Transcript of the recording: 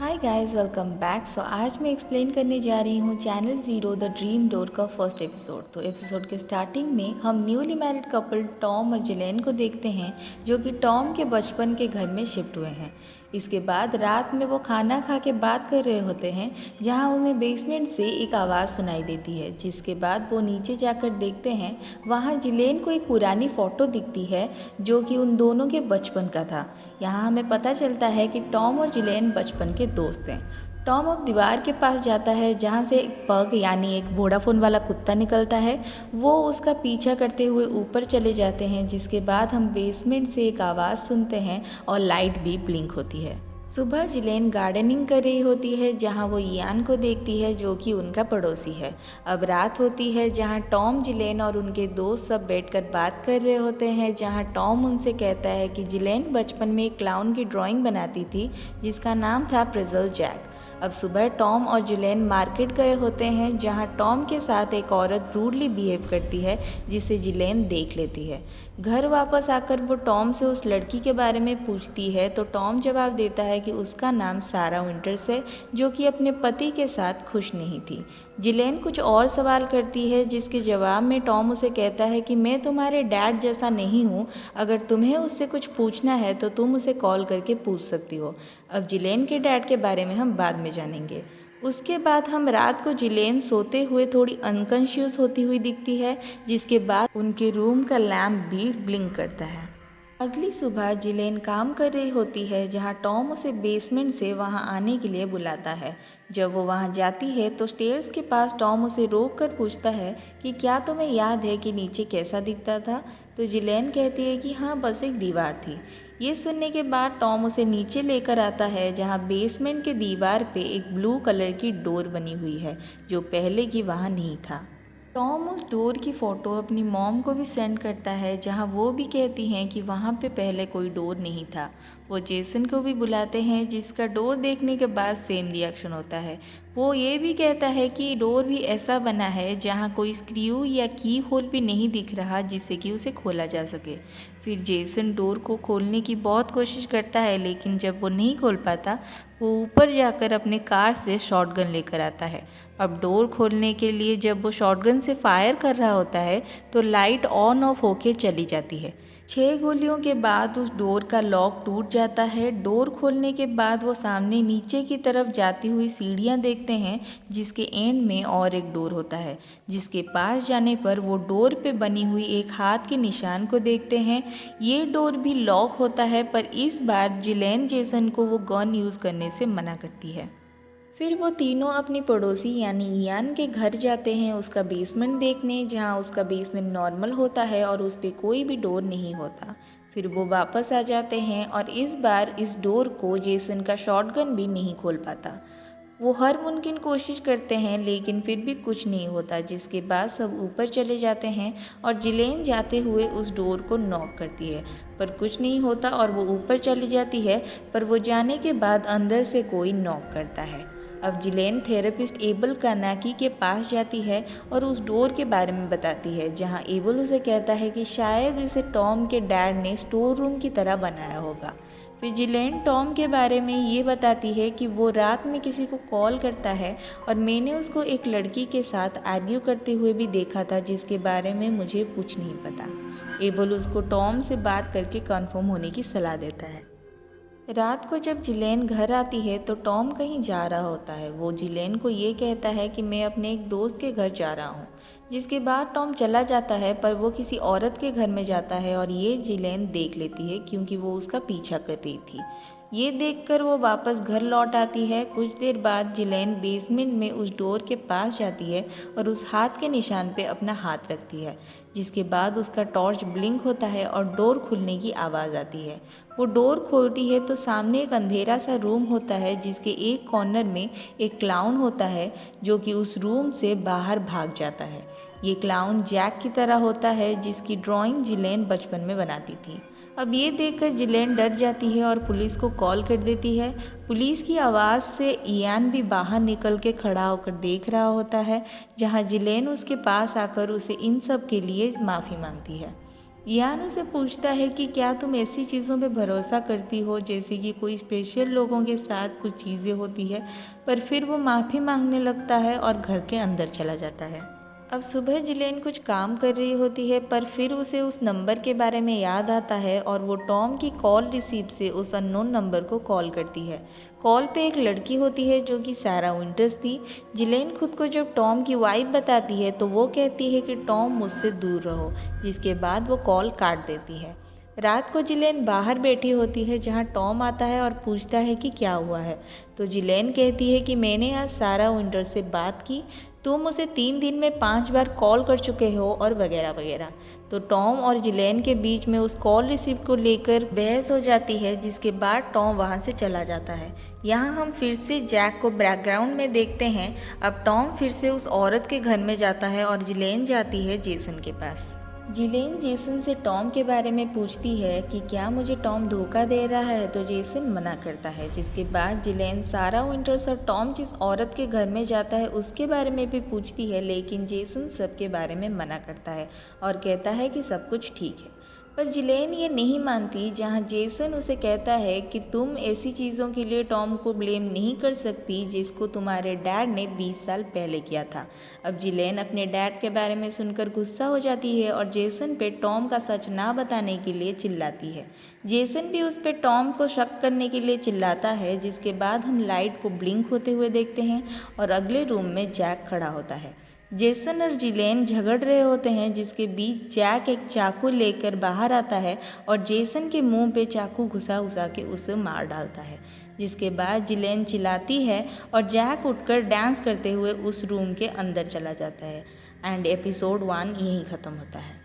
Hi guys, welcome back. आज मैं explain करने जा रही हूँ channel zero the dream door का फर्स्ट एपिसोड। तो एपिसोड के स्टार्टिंग में हम न्यूली मैरिड कपल टॉम और जिलेन को देखते हैं, जो कि टॉम के बचपन के घर में शिफ्ट हुए हैं। इसके बाद रात में वो खाना खा के बात कर रहे होते हैं, जहाँ उन्हें बेसमेंट से एक आवाज़ सुनाई देती है। जिसके बाद वो नीचे जाकर देखते हैं, वहाँ जिलेन को एक पुरानी फ़ोटो दिखती है, जो कि उन दोनों के बचपन का था। यहाँ हमें पता चलता है कि टॉम और जिलेन बचपन के दोस्त हैं। टॉम अब दीवार के पास जाता है, जहाँ से एक पग यानी एक वोडाफोन वाला कुत्ता निकलता है। वो उसका पीछा करते हुए ऊपर चले जाते हैं, जिसके बाद हम बेसमेंट से एक आवाज़ सुनते हैं और लाइट भी ब्लिंक होती है। सुबह जिलेन गार्डनिंग कर रही होती है, जहाँ वो इयान को देखती है, जो कि उनका पड़ोसी है। अब रात होती है, जहाँ टॉम, जिलेन और उनके दोस्त सब बैठकर बात कर रहे होते हैं। जहाँ टॉम उनसे कहता है कि जिलेन बचपन में एक क्लाउन की ड्राइंग बनाती थी, जिसका नाम था प्रिजल जैक। अब सुबह टॉम और जिलेन मार्केट गए होते हैं, जहां टॉम के साथ एक औरत रूडली बिहेव करती है, जिसे जिलेन देख लेती है। घर वापस आकर वो टॉम से उस लड़की के बारे में पूछती है, तो टॉम जवाब देता है कि उसका नाम सारा विंटर्स है, जो कि अपने पति के साथ खुश नहीं थी। जिलेन कुछ और सवाल करती है, जिसके जवाब में टॉम उसे कहता है कि मैं तुम्हारे डैड जैसा नहीं हूँ, अगर तुम्हें उससे कुछ पूछना है तो तुम उसे कॉल करके पूछ सकती हो। अब जिलेन के डैड के बारे में हम बाद में जानेंगे। उसके बाद हम रात को जिलेन सोते हुए थोड़ी अनकॉन्शियस होती हुई दिखती है, जिसके बाद उनके रूम का लैम्प भी ब्लिंक करता है। अगली सुबह जिलेन काम कर रही होती है, जहां टॉम उसे बेसमेंट से वहां आने के लिए बुलाता है। जब वो वहां जाती है तो स्टेयर्स के पास टॉम उसे रोक कर पूछता है कि क्या तुम्हें याद है कि नीचे कैसा दिखता था। तो जिलेन कहती है कि हाँ, बस एक दीवार थी। ये सुनने के बाद टॉम उसे नीचे लेकर आता है, जहाँ बेसमेंट के दीवार पे एक ब्लू कलर की डोर बनी हुई है, जो पहले की वहाँ नहीं था। टॉम उस डोर की फ़ोटो अपनी मॉम को भी सेंड करता है, जहां वो भी कहती हैं कि वहां पे पहले कोई डोर नहीं था। वो जेसन को भी बुलाते हैं, जिसका डोर देखने के बाद सेम रिएक्शन होता है। वो ये भी कहता है कि डोर भी ऐसा बना है जहां कोई स्क्रू या की होल भी नहीं दिख रहा, जिससे कि उसे खोला जा सके। फिर जेसन डोर को खोलने की बहुत कोशिश करता है, लेकिन जब वो नहीं खोल पाता, वो ऊपर जाकर अपने कार से शॉटगन लेकर आता है। अब डोर खोलने के लिए जब वो शॉटगन से फायर कर रहा होता है, तो लाइट ऑन ऑफ होके चली जाती है। 6 गोलियों के बाद उस डोर का लॉक टूट जाता है। डोर खोलने के बाद वो सामने नीचे की तरफ जाती हुई सीढ़ियाँ देखते हैं, जिसके एंड में और एक डोर होता है, जिसके पास जाने पर वो डोर पे बनी हुई एक हाथ के निशान को देखते हैं। ये डोर भी लॉक होता है, पर इस बार जिलेन जेसन को वो गन यूज़ करने से मना करती है। फिर वो तीनों अपनी पड़ोसी यानी इयान के घर जाते हैं, उसका बेसमेंट देखने, जहाँ उसका बेसमेंट नॉर्मल होता है और उस पर कोई भी डोर नहीं होता। फिर वो वापस आ जाते हैं और इस बार इस डोर को जेसन का शॉटगन भी नहीं खोल पाता। वो हर मुमकिन कोशिश करते हैं, लेकिन फिर भी कुछ नहीं होता, जिसके बाद सब ऊपर चले जाते हैं और जिलेन जाते हुए उस डोर को नॉक करती है, पर कुछ नहीं होता और वो ऊपर चली जाती है। पर वो जाने के बाद अंदर से कोई नॉक करता है। अब जिलेन थेरेपिस्ट एबल कानाकी के पास जाती है और उस डोर के बारे में बताती है, जहां एबल उसे कहता है कि शायद इसे टॉम के डैड ने स्टोर रूम की तरह बनाया होगा। फिर जिलेन टॉम के बारे में ये बताती है कि वो रात में किसी को कॉल करता है और मैंने उसको एक लड़की के साथ आर्ग्यू करते हुए भी देखा था, जिसके बारे में मुझे कुछ नहीं पता। एबल उसको टॉम से बात करके कंफर्म होने की सलाह देता है। रात को जब जिलेन घर आती है तो टॉम कहीं जा रहा होता है। वो जिलेन को ये कहता है कि मैं अपने एक दोस्त के घर जा रहा हूँ, जिसके बाद टॉम चला जाता है, पर वो किसी औरत के घर में जाता है और ये जिलेन देख लेती है, क्योंकि वो उसका पीछा कर रही थी। ये देखकर वो वापस घर लौट आती है। कुछ देर बाद जिलेन बेसमेंट में उस डोर के पास जाती है और उस हाथ के निशान पे अपना हाथ रखती है, जिसके बाद उसका टॉर्च ब्लिंक होता है और डोर खुलने की आवाज़ आती है। वो डोर खोलती है तो सामने एक अंधेरा सा रूम होता है, जिसके एक कॉर्नर में एक क्लाउन होता है, जो कि उस रूम से बाहर भाग जाता है। ये क्लाउन जैक की तरह होता है, जिसकी ड्राइंग जिलेन बचपन में बनाती थी। अब ये देखकर जिलेन डर जाती है और पुलिस को कॉल कर देती है। पुलिस की आवाज़ से इयान भी बाहर निकल के खड़ा होकर देख रहा होता है, जहाँ जिलेन उसके पास आकर उसे इन सब के लिए माफ़ी मांगती है। इयान उसे पूछता है कि क्या तुम ऐसी चीज़ों पे भरोसा करती हो जैसे कि कोई स्पेशल लोगों के साथ कुछ चीज़ें होती है, पर फिर वो माफ़ी मांगने लगता है और घर के अंदर चला जाता है। अब सुबह जिलेन कुछ काम कर रही होती है, पर फिर उसे उस नंबर के बारे में याद आता है और वो टॉम की कॉल रिसीप्ट से उस अननोन नंबर को कॉल करती है। कॉल पे एक लड़की होती है जो कि सारा विंटर्स थी। जिलेन खुद को जब टॉम की वाइफ बताती है तो वो कहती है कि टॉम मुझसे दूर रहो, जिसके बाद वो कॉल काट देती है। रात को जिलेन बाहर बैठी होती है जहाँ टॉम आता है और पूछता है कि क्या हुआ है। तो जिलेन कहती है कि मैंने आज सारा विंटर से बात की, तुम उसे 3 दिन में 5 बार कॉल कर चुके हो और वगैरह वगैरह। तो टॉम और जिलेन के बीच में उस कॉल रिसीप्ट को लेकर बहस हो जाती है, जिसके बाद टॉम वहाँ से चला जाता है। यहाँ हम फिर से जैक को बैकग्राउंड में देखते हैं। अब टॉम फिर से उस औरत के घर में जाता है और जिलेन जाती है जेसन के पास। जिलेन जेसन से टॉम के बारे में पूछती है कि क्या मुझे टॉम धोखा दे रहा है, तो जेसन मना करता है। जिसके बाद जिलेन सारा विंटर्स और टॉम जिस औरत के घर में जाता है उसके बारे में भी पूछती है, लेकिन जेसन सब के बारे में मना करता है और कहता है कि सब कुछ ठीक है। पर जिलेन ये नहीं मानती, जहाँ जेसन उसे कहता है कि तुम ऐसी चीज़ों के लिए टॉम को ब्लेम नहीं कर सकती जिसको तुम्हारे डैड ने 20 साल पहले किया था। अब जिलेन अपने डैड के बारे में सुनकर गुस्सा हो जाती है और जेसन पे टॉम का सच ना बताने के लिए चिल्लाती है। जेसन भी उस पे टॉम को शक करने के लिए चिल्लाता है, जिसके बाद हम लाइट को ब्लिंक होते हुए देखते हैं और अगले रूम में जैक खड़ा होता है। जेसन और जिलेन झगड़ रहे होते हैं, जिसके बीच जैक एक चाकू लेकर बाहर आता है और जेसन के मुंह पे चाकू घुसा घुसा के उसे मार डालता है। जिसके बाद जिलेन चिल्लाती है और जैक उठकर डांस करते हुए उस रूम के अंदर चला जाता है। एंड एपिसोड 1 यहीं ख़त्म होता है।